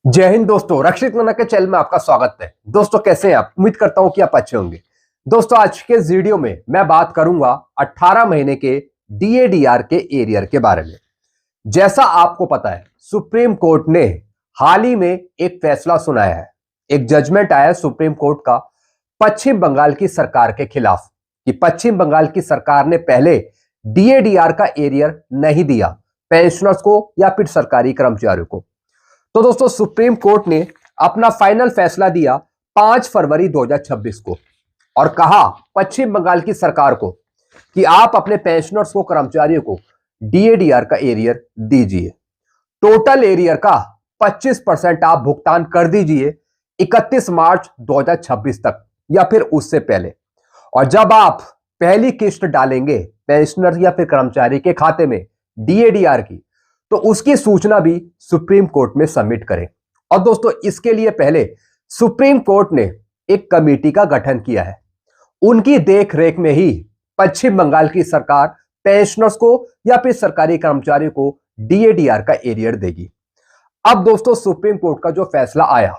जय हिंद दोस्तों, रक्षित मना के चैनल में आपका स्वागत है। दोस्तों कैसे हैं आप? उम्मीद करता हूं कि आप अच्छे होंगे। दोस्तों आज के इस वीडियो में मैं बात करूंगा 18 महीने के डीएडीआर के एरियर के बारे में। जैसा आपको पता है, सुप्रीम कोर्ट ने हाल ही में एक फैसला सुनाया है, एक जजमेंट आया है सुप्रीम कोर्ट का पश्चिम बंगाल की सरकार के खिलाफ कि पश्चिम बंगाल की सरकार ने पहले डीएडीआर का एरियर नहीं दिया पेंशनर्स को या फिर सरकारी कर्मचारियों को। तो दोस्तों सुप्रीम कोर्ट ने अपना फाइनल फैसला दिया 5 फरवरी 2026 को और कहा पश्चिम बंगाल की सरकार को कि आप अपने पेंशनर्स को, कर्मचारियों को डीएडीआर का एरियर दीजिए। टोटल एरियर का 25% आप भुगतान कर दीजिए 31 मार्च 2026 तक या फिर उससे पहले। और जब आप पहली किस्त डालेंगे पेंशनर या फिर कर्मचारी के खाते में डीएडीआर की, तो उसकी सूचना भी सुप्रीम कोर्ट में सबमिट करें। और दोस्तों इसके लिए पहले सुप्रीम कोर्ट ने एक कमेटी का गठन किया है। उनकी देखरेख में ही पश्चिम बंगाल की सरकार पेंशनर्स को या फिर सरकारी कर्मचारियों को डीएडीआर का एरियर देगी। अब दोस्तों सुप्रीम कोर्ट का जो फैसला आया,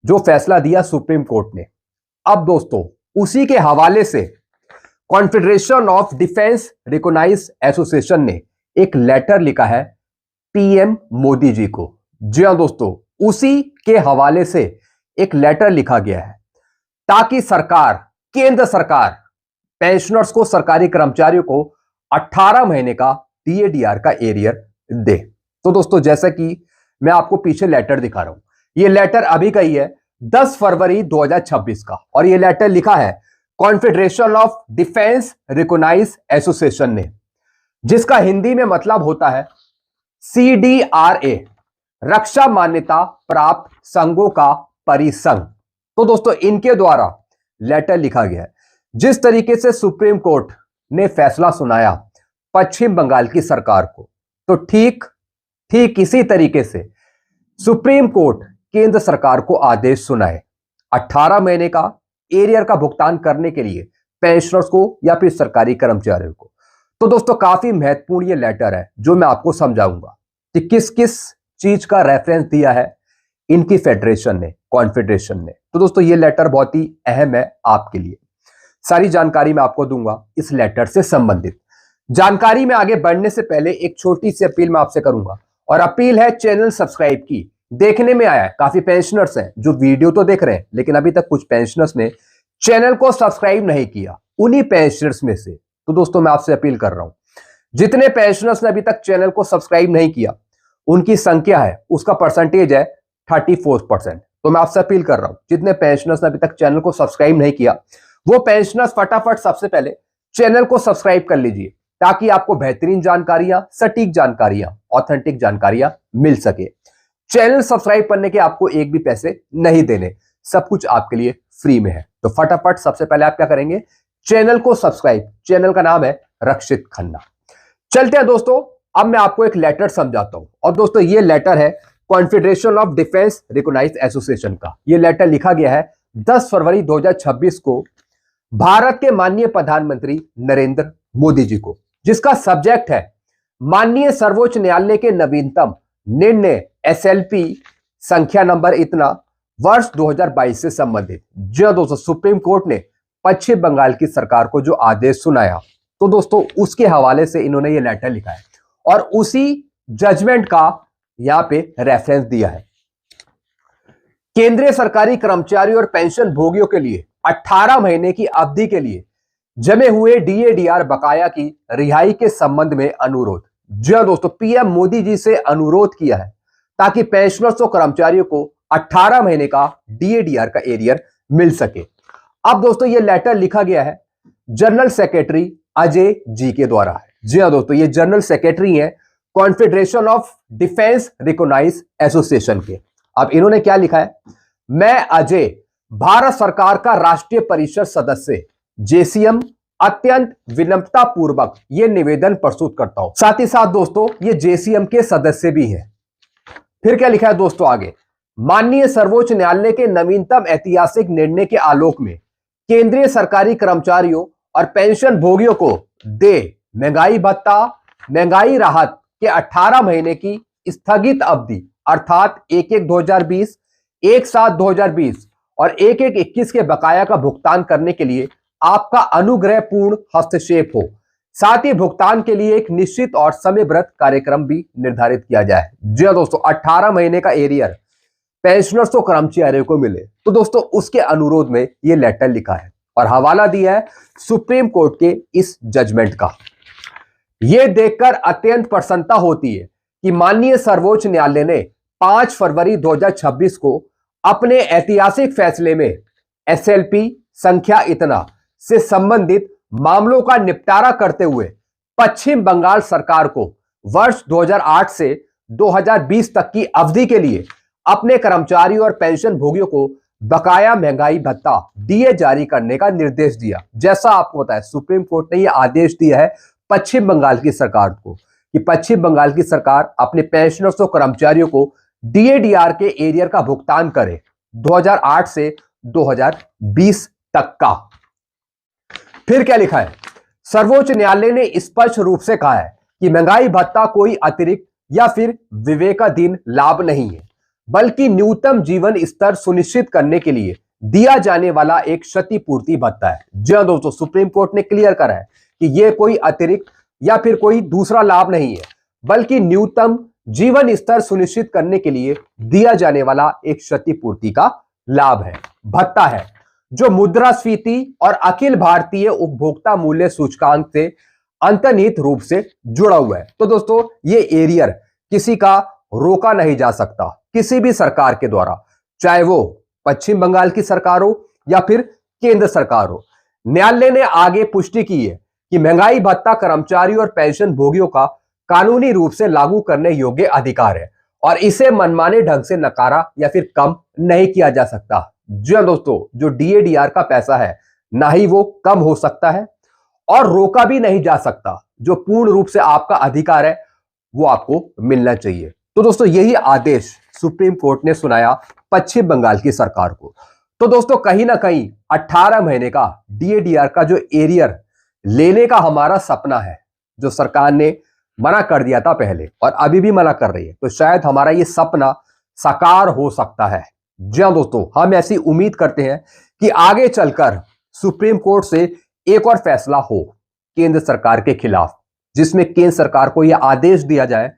जो फैसला दिया सुप्रीम कोर्ट ने, अब दोस्तों उसी के हवाले से confederation of defence recognised association ने एक लेटर लिखा है पीएम मोदी जी को। जी हां दोस्तों, उसी के हवाले से एक लेटर लिखा गया है ताकि सरकार, केंद्र सरकार पेंशनर्स को, सरकारी कर्मचारियों को 18 महीने का डीएडीआर का एरियर दे। तो दोस्तों जैसा कि मैं आपको पीछे लेटर दिखा रहा हूं, यह लेटर अभी का ही है 10 फरवरी 2026 का, और यह लेटर लिखा है confederation of defence recognised association ने, जिसका हिंदी में मतलब होता है CDRA, रक्षा मान्यता प्राप्त संघों का परिसंघ। तो दोस्तों इनके द्वारा लेटर लिखा गया है। जिस तरीके से सुप्रीम कोर्ट ने फैसला सुनाया पश्चिम बंगाल की सरकार को, तो ठीक इसी तरीके से सुप्रीम कोर्ट केंद्र सरकार को आदेश सुनाए 18 महीने का एरियर का भुगतान करने के लिए पेंशनर्स को या फिर सरकारी कर्मचारियों को। तो दोस्तों काफी महत्वपूर्ण ये लेटर है जो मैं आपको समझाऊंगा कि किस किस चीज का रेफरेंस दिया है इनकी फेडरेशन ने, कॉन्फेडरेशन ने। तो दोस्तों ये लेटर बहुत ही अहम है आपके लिए। सारी जानकारी मैं आपको दूंगा इस लेटर से संबंधित। जानकारी में आगे बढ़ने से पहले एक छोटी सी अपील मैं आपसे करूंगा, और अपील है चैनल सब्सक्राइब की। देखने में आया है काफी पेंशनर्स हैं जो वीडियो तो देख रहे हैं, लेकिन अभी तक कुछ पेंशनर्स ने चैनल को सब्सक्राइब नहीं किया। उन्हीं पेंशनर्स में से तो दोस्तों मैं आपसे अपील कर रहा हूं, जितने पेंशनर्स ने अभी तक चैनल को सब्सक्राइब नहीं किया, उनकी संख्या है, उसका परसेंटेज है 34%। तो मैं आपसे अपील कर रहा हूं, जितने पेंशनर्स ने अभी तक चैनल को सब्सक्राइब नहीं किया, वो पेंशनर्स फटाफट सबसे पहले चैनल को सब्सक्राइब कर लीजिए, ताकि आपको बेहतरीन जानकारियां, सटीक जानकारियां, ऑथेंटिक जानकारियां मिल सके। चैनल सब्सक्राइब करने के आपको एक भी पैसे नहीं देने, सब कुछ आपके लिए फ्री में है। तो फटाफट सबसे पहले आप क्या करेंगे, चैनल को सब्सक्राइब। चैनल का नाम है रक्षित खन्ना। चलते हैं दोस्तों, अब मैं आपको एक लेटर समझाता हूं। और दोस्तों ये लेटर है confederation of defence recognised association का। यह लेटर लिखा गया है 10 फरवरी 2026 को भारत के माननीय प्रधानमंत्री नरेंद्र मोदी जी को, जिसका सब्जेक्ट है माननीय सर्वोच्च न्यायालय के नवीनतम निर्णय SLP संख्या नंबर इतना वर्ष 2022 से संबंधित। जो दोस्तों सुप्रीम कोर्ट ने पश्चिम बंगाल की सरकार को जो आदेश सुनाया, तो दोस्तों उसके हवाले से इन्होंने ये लेटर लिखा है और उसी जजमेंट का यहां पे रेफरेंस दिया है। केंद्रीय सरकारी कर्मचारियों और पेंशन भोगियों के लिए 18 महीने की अवधि के लिए जमे हुए डीएडीआर बकाया की रिहाई के संबंध में अनुरोध। जो दोस्तों पीएम मोदी जी से अनुरोध किया है ताकि पेंशनर्स और कर्मचारियों को 18 महीने का डीएडीआर का एरियर मिल सके। अब दोस्तों ये लेटर लिखा गया है जनरल सेक्रेटरी अजय जी के द्वारा है। जी हां दोस्तों, ये जनरल सेक्रेटरी हैं confederation of defence recognised association के। अब इन्होंने क्या लिखा है, मैं अजय भारत सरकार का राष्ट्रीय परिषद सदस्य JCM अत्यंत विनम्रता पूर्वक ये निवेदन प्रस्तुत करता हूं। साथ ही साथ दोस्तों ये JCM के सदस्य भी हैं। फिर क्या लिखा है दोस्तों आगे, माननीय सर्वोच्च न्यायालय के नवीनतम ऐतिहासिक निर्णय के आलोक में केंद्रीय सरकारी कर्मचारियों और पेंशन भोगियों को दे महंगाई भत्ता, महंगाई राहत के 18 महीने की स्थगित अवधि अर्थात 1/1/2020, 1/7/2020 और 1/1/21 के बकाया का भुगतान करने के लिए आपका अनुग्रहपूर्ण हस्तक्षेप हो। साथ ही भुगतान के लिए एक निश्चित और समयबद्ध कार्यक्रम भी निर्धारित किया जाए। जी हाँ दोस्तों, 18 महीने का एरियर पेंशनर्स और कर्मचारियों को मिले, तो दोस्तों उसके अनुरोध में यह लेटर लिखा है और हवाला दिया है सुप्रीम कोर्ट के इस जजमेंट का। यह देखकर अत्यंत प्रसन्नता होती है कि माननीय सर्वोच्च न्यायालय ने 5 फरवरी 2026 को अपने ऐतिहासिक फैसले में एसएलपी संख्या इतना से संबंधित मामलों का निपटारा करते हुए पश्चिम बंगाल सरकार को वर्ष 2008 से 2020 तक की अवधि के लिए अपने कर्मचारियों और पेंशन भोगियों को बकाया महंगाई भत्ता डीए जारी करने का निर्देश दिया। जैसा आपको पता है, सुप्रीम कोर्ट ने यह आदेश दिया है पश्चिम बंगाल की सरकार को कि पश्चिम बंगाल की सरकार अपने पेंशनर्स और कर्मचारियों को डीएडीआर के एरियर का भुगतान करे 2008 से 2020 तक का। फिर क्या लिखा है? सर्वोच्च न्यायालय ने स्पष्ट रूप से कहा है कि महंगाई भत्ता कोई अतिरिक्त या फिर विवेकाधीन लाभ नहीं है, बल्कि न्यूनतम जीवन स्तर सुनिश्चित करने के लिए दिया जाने वाला एक क्षतिपूर्ति भत्ता है। जी हां दोस्तों, सुप्रीम कोर्ट ने क्लियर करा है कि यह कोई अतिरिक्त या फिर कोई दूसरा लाभ नहीं है, बल्कि न्यूनतम जीवन स्तर सुनिश्चित करने के लिए दिया जाने वाला एक क्षतिपूर्ति का लाभ है, भत्ता है, जो मुद्रास्फीति और अखिल भारतीय उपभोक्ता मूल्य सूचकांक से अंतर्निहित रूप से जुड़ा हुआ है। तो दोस्तों ये एरियर किसी का रोका नहीं जा सकता, किसी भी सरकार के द्वारा, चाहे वो पश्चिम बंगाल की सरकार हो या फिर केंद्र सरकार हो। न्यायालय ने आगे पुष्टि की है कि महंगाई भत्ता कर्मचारी और पेंशन भोगियों का कानूनी रूप से लागू करने योग्य अधिकार है और इसे मनमाने ढंग से नकारा या फिर कम नहीं किया जा सकता। जी हां दोस्तों, जो डीएडीआर का पैसा है ना ही वो कम हो सकता है और रोका भी नहीं जा सकता। जो पूर्ण रूप से आपका अधिकार है वो आपको मिलना चाहिए। तो दोस्तों यही आदेश सुप्रीम कोर्ट ने सुनाया पश्चिम बंगाल की सरकार को। तो दोस्तों कहीं ना कहीं 18 महीने का डीएडीआर का जो एरियर लेने का हमारा सपना है, जो सरकार ने मना कर दिया था पहले और अभी भी मना कर रही है, तो शायद हमारा ये सपना साकार हो सकता है। जी हां दोस्तों, हम ऐसी उम्मीद करते हैं कि आगे चलकर सुप्रीम कोर्ट से एक और फैसला हो केंद्र सरकार के खिलाफ, जिसमें केंद्र सरकार को यह आदेश दिया जाए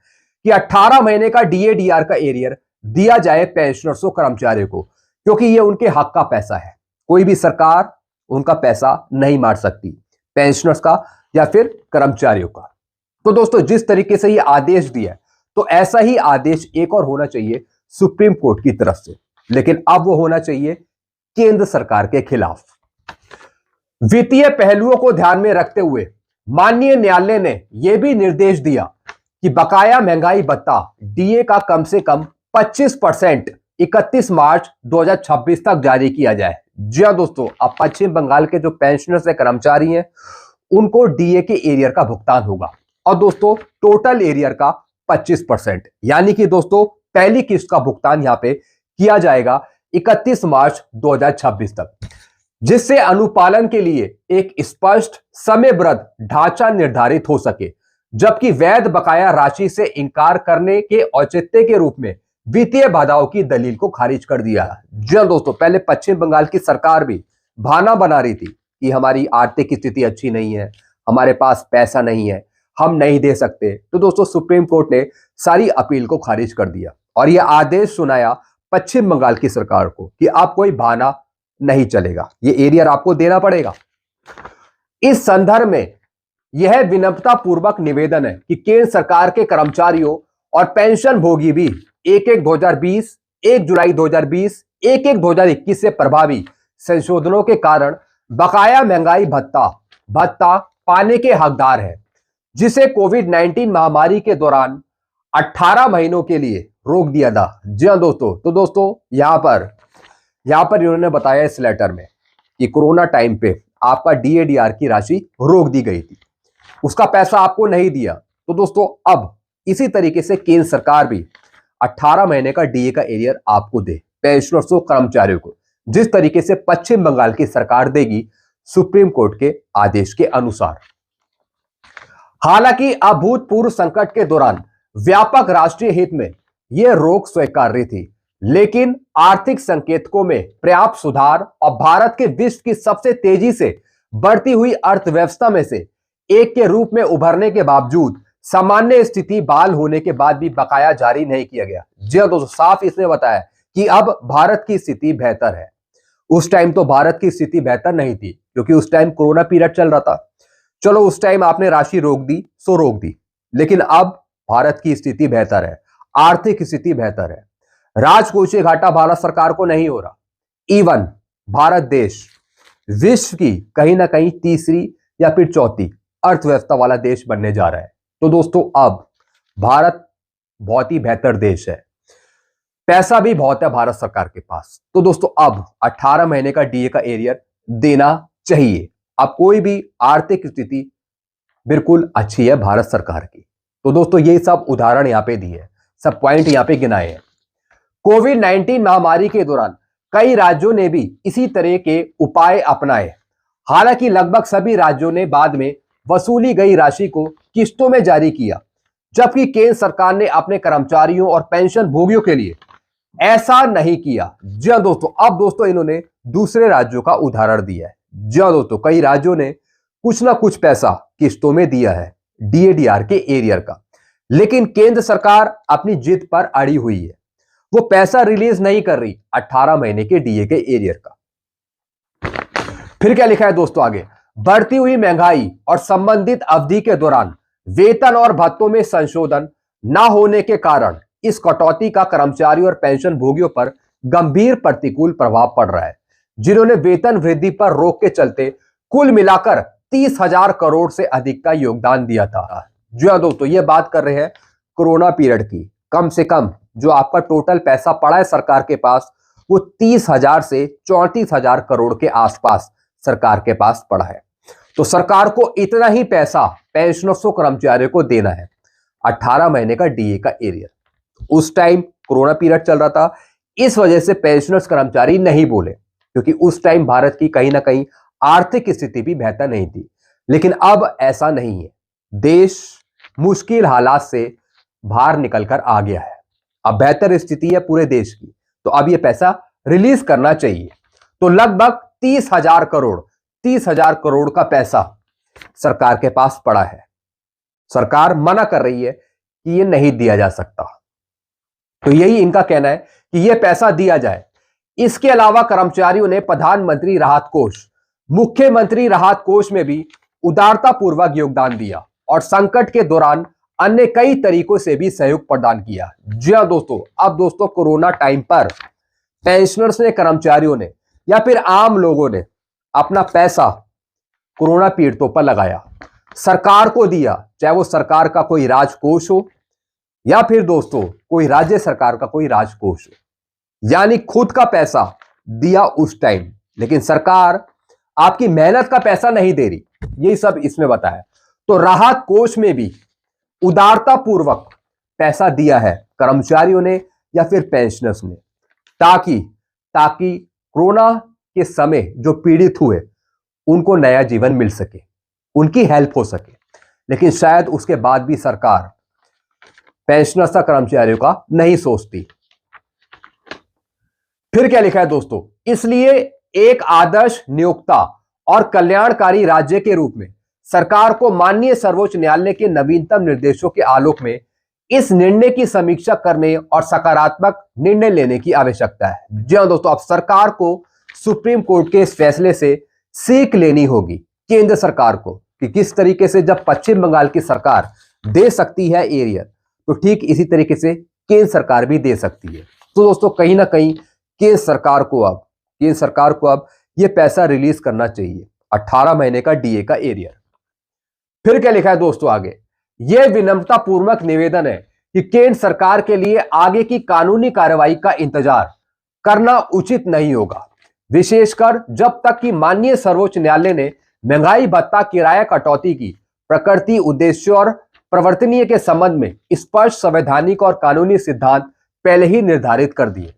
कि 18 महीने का डीएडीआर का एरियर दिया जाए पेंशनर्स और कर्मचारियों को, क्योंकि यह उनके हक का पैसा है। कोई भी सरकार उनका पैसा नहीं मार सकती, पेंशनर्स का या फिर कर्मचारियों का। तो दोस्तों जिस तरीके से यह आदेश दिया है, तो ऐसा ही आदेश एक और होना चाहिए सुप्रीम कोर्ट की तरफ से, लेकिन अब वो होना चाहिए केंद्र सरकार के खिलाफ। वित्तीय पहलुओं को ध्यान में रखते हुए माननीय न्यायालय ने यह भी निर्देश दिया कि बकाया महंगाई भत्ता डीए का कम से कम 25% 31 मार्च 2026 तक जारी किया जाए। जी हां दोस्तों, अब पश्चिम बंगाल के जो पेंशनर्स हैं, कर्मचारी हैं, उनको डीए के एरियर का भुगतान होगा और दोस्तों टोटल एरियर का 25%, यानी कि दोस्तों पहली किस्त का भुगतान यहां पे किया जाएगा 31 मार्च 2026 तक, जिससे अनुपालन के लिए एक स्पष्ट समयबद्ध ढांचा निर्धारित हो सके, जबकि वैध बकाया राशि से इंकार करने के औचित्य के रूप में वित्तीय बाधाओं की दलील को खारिज कर दिया। जी दोस्तों, पहले पश्चिम बंगाल की सरकार भी बहाना बना रही थी कि हमारी आर्थिक स्थिति अच्छी नहीं है, हमारे पास पैसा नहीं है, हम नहीं दे सकते। तो दोस्तों सुप्रीम कोर्ट ने सारी अपील को खारिज कर दिया और यह आदेश सुनाया पश्चिम बंगाल की सरकार को कि आप कोई बहाना नहीं चलेगा, ये एरियर आपको देना पड़ेगा। इस संदर्भ में यह विनम्रता पूर्वक निवेदन है कि केंद्र सरकार के कर्मचारियों और पेंशन भोगी भी 1/1/2020, 1 जुलाई 2020, 1/1/2021 से प्रभावी संशोधनों के कारण बकाया महंगाई भत्ता पाने के हकदार है, जिसे कोविड-19 महामारी के दौरान 18 महीनों के लिए रोक दिया था। जी हां दोस्तों, तो दोस्तों यहां पर इन्होंने बताया इस लेटर में कि कोरोना टाइम पे आपका डीएडीआर की राशि रोक दी गई थी, उसका पैसा आपको नहीं दिया। तो दोस्तों अब इसी तरीके से केंद्र सरकार भी 18 महीने का डीए का एरियर आपको दे, पेंशनर्स और कर्मचारियों को, जिस तरीके से पश्चिम बंगाल की सरकार देगी सुप्रीम कोर्ट के आदेश के अनुसार। हालांकि अभूतपूर्व संकट के दौरान व्यापक राष्ट्रीय हित में यह रोक स्वीकार्य थी, लेकिन आर्थिक संकेतकों में पर्याप्त सुधार और भारत के विश्व की सबसे तेजी से बढ़ती हुई अर्थव्यवस्था में से एक के रूप में उभरने के बावजूद सामान्य स्थिति बहाल होने के बाद भी बकाया जारी नहीं किया गया। जी हाँ दोस्तों, साफ इसने बताया कि अब भारत की स्थिति बेहतर है। उस टाइम तो भारत की स्थिति बेहतर नहीं थी, क्योंकि उस टाइम कोरोना पीरियड चल रहा था। चलो उस टाइम आपने राशि रोक दी सो रोक दी, लेकिन अब भारत की स्थिति बेहतर है, आर्थिक स्थिति बेहतर है। राजकोषीय घाटा भारत सरकार को नहीं हो रहा। इवन भारत देश विश्व की कहीं ना कहीं तीसरी या फिर चौथी अर्थव्यवस्था वाला देश बनने जा रहा है। तो दोस्तों अब भारत बहुत ही बेहतर देश है, पैसा भी बहुत है भारत सरकार के पास। तो दोस्तों अब 18 महीने का डीए का एरियर देना चाहिए। अब कोई भी आर्थिक स्थिति बिल्कुल अच्छी है भारत सरकार की। तो दोस्तों ये सब उदाहरण यहां पे दिए, सब पॉइंट यहां पे गिनाए हैं। कोविड-19 महामारी के दौरान कई राज्यों ने भी इसी तरह के उपाय अपनाए। हालांकि लगभग सभी राज्यों ने बाद में वसूली गई राशि को किस्तों में जारी किया, जबकि केंद्र सरकार ने अपने कर्मचारियों और पेंशन भोगियों के लिए ऐसा नहीं किया। जी हाँ दोस्तों, अब दोस्तों इन्होंने दूसरे राज्यों का उदाहरण दिया है। जी हाँ दोस्तों, कई राज्यों ने कुछ ना कुछ पैसा किस्तों में दिया है डीएडीआर के एरियर का, लेकिन केंद्र सरकार अपनी जिद पर अड़ी हुई है। वो पैसा रिलीज नहीं कर रही 18 महीने के डीए के एरियर का। फिर क्या लिखा है दोस्तों आगे, बढ़ती हुई महंगाई और संबंधित अवधि के दौरान वेतन और भत्तों में संशोधन न होने के कारण इस कटौती का कर्मचारी और पेंशन भोगियों पर गंभीर प्रतिकूल प्रभाव पड़ रहा है, जिन्होंने वेतन वृद्धि पर रोक के चलते कुल मिलाकर 30,000 करोड़ से अधिक का योगदान दिया था। जी हाँ दोस्तों, ये बात कर रहे हैं कोरोना पीरियड की। कम से कम जो आपका टोटल पैसा पड़ा है सरकार के पास, वो 30,000 से 34,000 करोड़ के आसपास सरकार के पास पड़ा है। तो सरकार को इतना ही पैसा पेंशनर्स और कर्मचारियों को देना है 18 महीने का डीए का एरियर। उस टाइम कोरोना पीरियड चल रहा था, इस वजह से पेंशनर्स कर्मचारी नहीं बोले, क्योंकि उस टाइम भारत की कहीं ना कहीं आर्थिक स्थिति भी बेहतर नहीं थी। लेकिन अब ऐसा नहीं है, देश मुश्किल हालात से बाहर निकलकर आ गया है, अब बेहतर स्थिति है पूरे देश की। तो अब यह पैसा रिलीज करना चाहिए। तो लगभग 30,000 करोड़ का पैसा सरकार के पास पड़ा है। सरकार मना कर रही है कि यह नहीं दिया जा सकता। तो यही इनका कहना है कि यह पैसा दिया जाए। इसके अलावा कर्मचारियों ने प्रधानमंत्री राहत कोष, मुख्यमंत्री राहत कोष में भी उदारतापूर्वक योगदान दिया और संकट के दौरान अन्य कई तरीकों से भी सहयोग प्रदान किया। जी हाँ दोस्तों, अब दोस्तों कोरोना टाइम पर पेंशनर्स ने, कर्मचारियों ने या फिर आम लोगों ने अपना पैसा कोरोना पीड़ितों पर लगाया, सरकार को दिया, चाहे वो सरकार का कोई राजकोष हो या फिर दोस्तों कोई राज्य सरकार का कोई राजकोष हो, यानी खुद का पैसा दिया उस टाइम। लेकिन सरकार आपकी मेहनत का पैसा नहीं दे रही, यही सब इसमें बताया। तो राहत कोष में भी उदारतापूर्वक पैसा दिया है कर्मचारियों ने या फिर पेंशनर्स ने, ताकि कोरोना के समय जो पीड़ित हुए उनको नया जीवन मिल सके, उनकी हेल्प हो सके। लेकिन शायद उसके बाद भी सरकार पेंशनर्स और कर्मचारियों का नहीं सोचती। फिर क्या लिखा है दोस्तों, इसलिए एक आदर्श नियोक्ता और कल्याणकारी राज्य के रूप में सरकार को माननीय सर्वोच्च न्यायालय के नवीनतम निर्देशों के आलोक में इस निर्णय की समीक्षा करने और सकारात्मक निर्णय लेने की आवश्यकता है। जी हां दोस्तों, अब सरकार को सुप्रीम कोर्ट के इस फैसले से सीख लेनी होगी केंद्र सरकार को, कि किस तरीके से जब पश्चिम बंगाल की सरकार दे सकती है एरियर, तो ठीक इसी तरीके से केंद्र सरकार भी दे सकती है। तो दोस्तों कहीं ना कहीं केंद्र सरकार को अब यह पैसा रिलीज करना चाहिए 18 महीने का डीए का एरियर। फिर क्या लिखा है दोस्तों आगे, यह विनम्रता पूर्वक निवेदन है कि केंद्र सरकार के लिए आगे की कानूनी कार्रवाई का इंतजार करना उचित नहीं होगा, विशेषकर जब तक कि माननीय सर्वोच्च न्यायालय ने महंगाई भत्ता किराया कटौती की प्रकृति, उद्देश्य और प्रवर्तनीय के संबंध में स्पष्ट संवैधानिक और कानूनी सिद्धांत पहले ही निर्धारित कर दिए।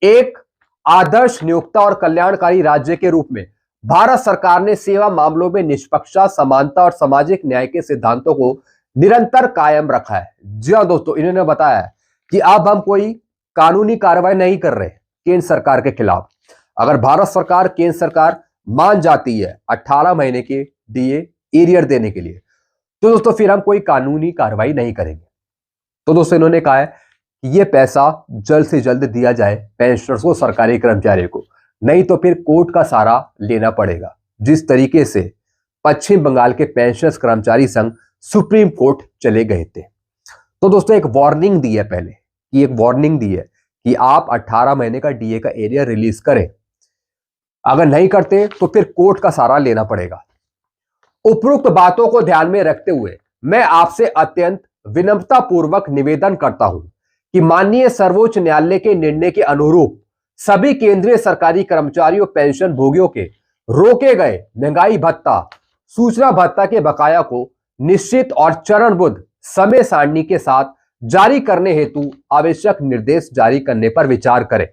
एक आदर्श नियोक्ता और कल्याणकारी राज्य के रूप में भारत सरकार ने सेवा मामलों में निष्पक्षता, समानता और सामाजिक न्याय के सिद्धांतों को निरंतर कायम रखा है। जी हां दोस्तों, इन्होंने बताया कि अब हम कोई कानूनी कार्रवाई नहीं कर रहे केंद्र सरकार के खिलाफ। अगर भारत सरकार, केंद्र सरकार मान जाती है 18 महीने के डीए एरियर देने के लिए, तो दोस्तों फिर हम कोई कानूनी कार्रवाई नहीं करेंगे। तो दोस्तों इन्होंने कहा है कि यह पैसा जल्द से जल्द दिया जाए पेंशनर्स को, सरकारी कर्मचारियों को, नहीं तो फिर कोर्ट का सहारा लेना पड़ेगा। जिस तरीके से पश्चिम बंगाल के पेंशनर्स कर्मचारी संघ सुप्रीम कोर्ट चले गए थे। तो दोस्तों एक वार्निंग दी है पहले, कि एक वार्निंग दी है कि आप 18 महीने का डीए का एरिया रिलीज करें, अगर नहीं करते तो फिर कोर्ट का सहारा लेना पड़ेगा। उपरोक्त बातों को ध्यान में रखते हुए मैं आपसे अत्यंत विनम्रता पूर्वक निवेदन करता हूं कि माननीय सर्वोच्च न्यायालय के निर्णय के अनुरूप सभी केंद्रीय सरकारी कर्मचारियों पेंशन भोगियों के रोके गए महंगाई भत्ता, सूचना भत्ता के बकाया को निश्चित और चरणबद्ध समय सारणी के साथ जारी करने हेतु आवश्यक निर्देश जारी करने पर विचार करें।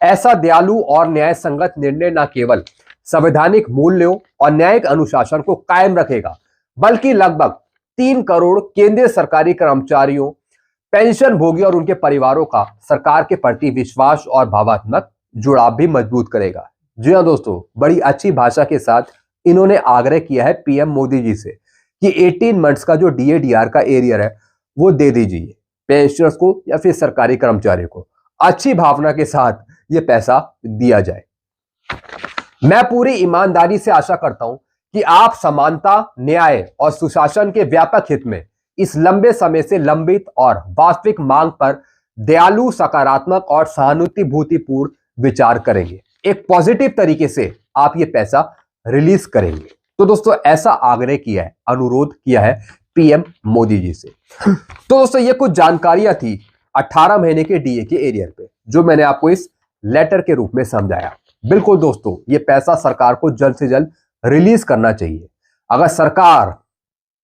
ऐसा दयालु और न्याय संगत निर्णय न केवल संवैधानिक मूल्यों और न्यायिक अनुशासन को कायम रखेगा, बल्कि लगभग 3 करोड़ केंद्रीय सरकारी कर्मचारियों, पेंशन भोगी और उनके परिवारों का सरकार के प्रति विश्वास और भावनात्मक जुड़ाव भी मजबूत करेगा। जी हाँ दोस्तों, बड़ी अच्छी भाषा के साथ इन्होंने आग्रह किया है पीएम मोदी जी से कि 18 मंथ्स का जो डीएडीआर का एरियर है वो दे दीजिए पेंशनर्स को या फिर सरकारी कर्मचारियों को। अच्छी भावना के साथ ये पैसा दिया जाए। मैं पूरी ईमानदारी से आशा करता हूं कि आप समानता, न्याय और सुशासन के व्यापक हित में इस लंबे समय से लंबित और वास्तविक मांग पर दयालु, सकारात्मक और सहानुभूतिपूर्ण विचार करेंगे। एक पॉजिटिव तरीके से आप ये पैसा रिलीज करेंगे। तो दोस्तों ऐसा आग्रह किया है, अनुरोध किया है पीएम मोदी जी से। तो दोस्तों ये कुछ जानकारियां थी 18 महीने के डीए के एरियर पे, जो मैंने आपको इस लेटर के रूप में समझाया। बिल्कुल दोस्तों, ये पैसा सरकार को जल्द से जल्द रिलीज करना चाहिए। अगर सरकार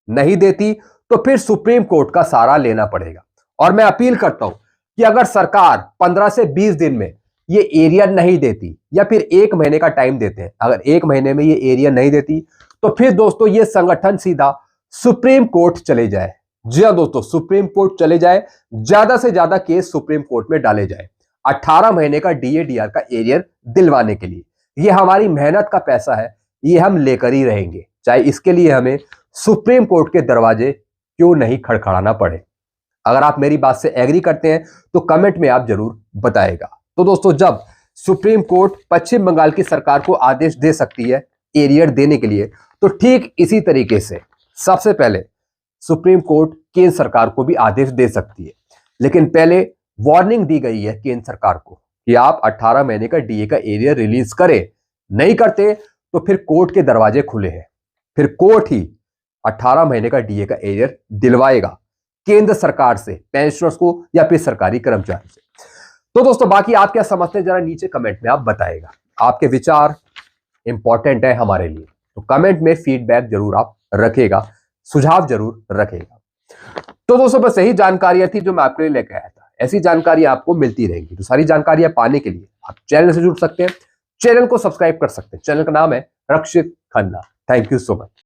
नहीं देती तो फिर सुप्रीम कोर्ट का सहारा लेना पड़ेगा। और मैं अपील करता हूं कि अगर सरकार 15 से 20 दिन में ये एरिया नहीं देती, या फिर 1 महीने का टाइम देते हैं, अगर 1 महीने में ये एरिया नहीं देती तो फिर दोस्तों ये संगठन सीधा सुप्रीम कोर्ट चले जाए। जी हाँ दोस्तों, सुप्रीम कोर्ट चले जाए, ज्यादा से ज्यादा केस सुप्रीम कोर्ट में डाले जाए 18 महीने का डीएडीआर का एरियर दिलवाने के लिए। ये हमारी मेहनत का पैसा है, ये हम लेकर ही रहेंगे, चाहे इसके लिए हमें सुप्रीम कोर्ट के दरवाजे क्यों नहीं खड़खड़ाना पड़े। अगर आप मेरी बात से एग्री करते हैं तो कमेंट में आप जरूर बताएगा। तो दोस्तों जब सुप्रीम कोर्ट पश्चिम बंगाल की सरकार को आदेश दे सकती है एरियर देने के लिए, तो ठीक इसी तरीके से सबसे पहले सुप्रीम कोर्ट केंद्र सरकार को भी आदेश दे सकती है। लेकिन पहले वार्निंग दी गई है केंद्र सरकार को कि आप 18 महीने का डीए का एरिया रिलीज करें, नहीं करते तो फिर कोर्ट के दरवाजे खुले हैं। फिर कोर्ट ही 18 महीने का डीए का एरियर दिलवाएगा केंद्र सरकार से, पेंशनर्स को या फिर सरकारी कर्मचारी से। तो दोस्तों बाकी आप क्या समझते हैं, जरा नीचे कमेंट में आप बताएगा। आपके विचार इंपॉर्टेंट है हमारे लिए, तो कमेंट में फीडबैक जरूर आप रखेगा, सुझाव जरूर रखेगा। तो दोस्तों बस यही जानकारियां थी जो मैं आपके लिए लेकर आया था। ऐसी जानकारी आपको मिलती रहेगी। तो सारी जानकारियां पाने के लिए आप चैनल से जुड़ सकते हैं, चैनल को सब्सक्राइब कर सकते हैं। चैनल का नाम है Rakshit Khanna. Thank you so much.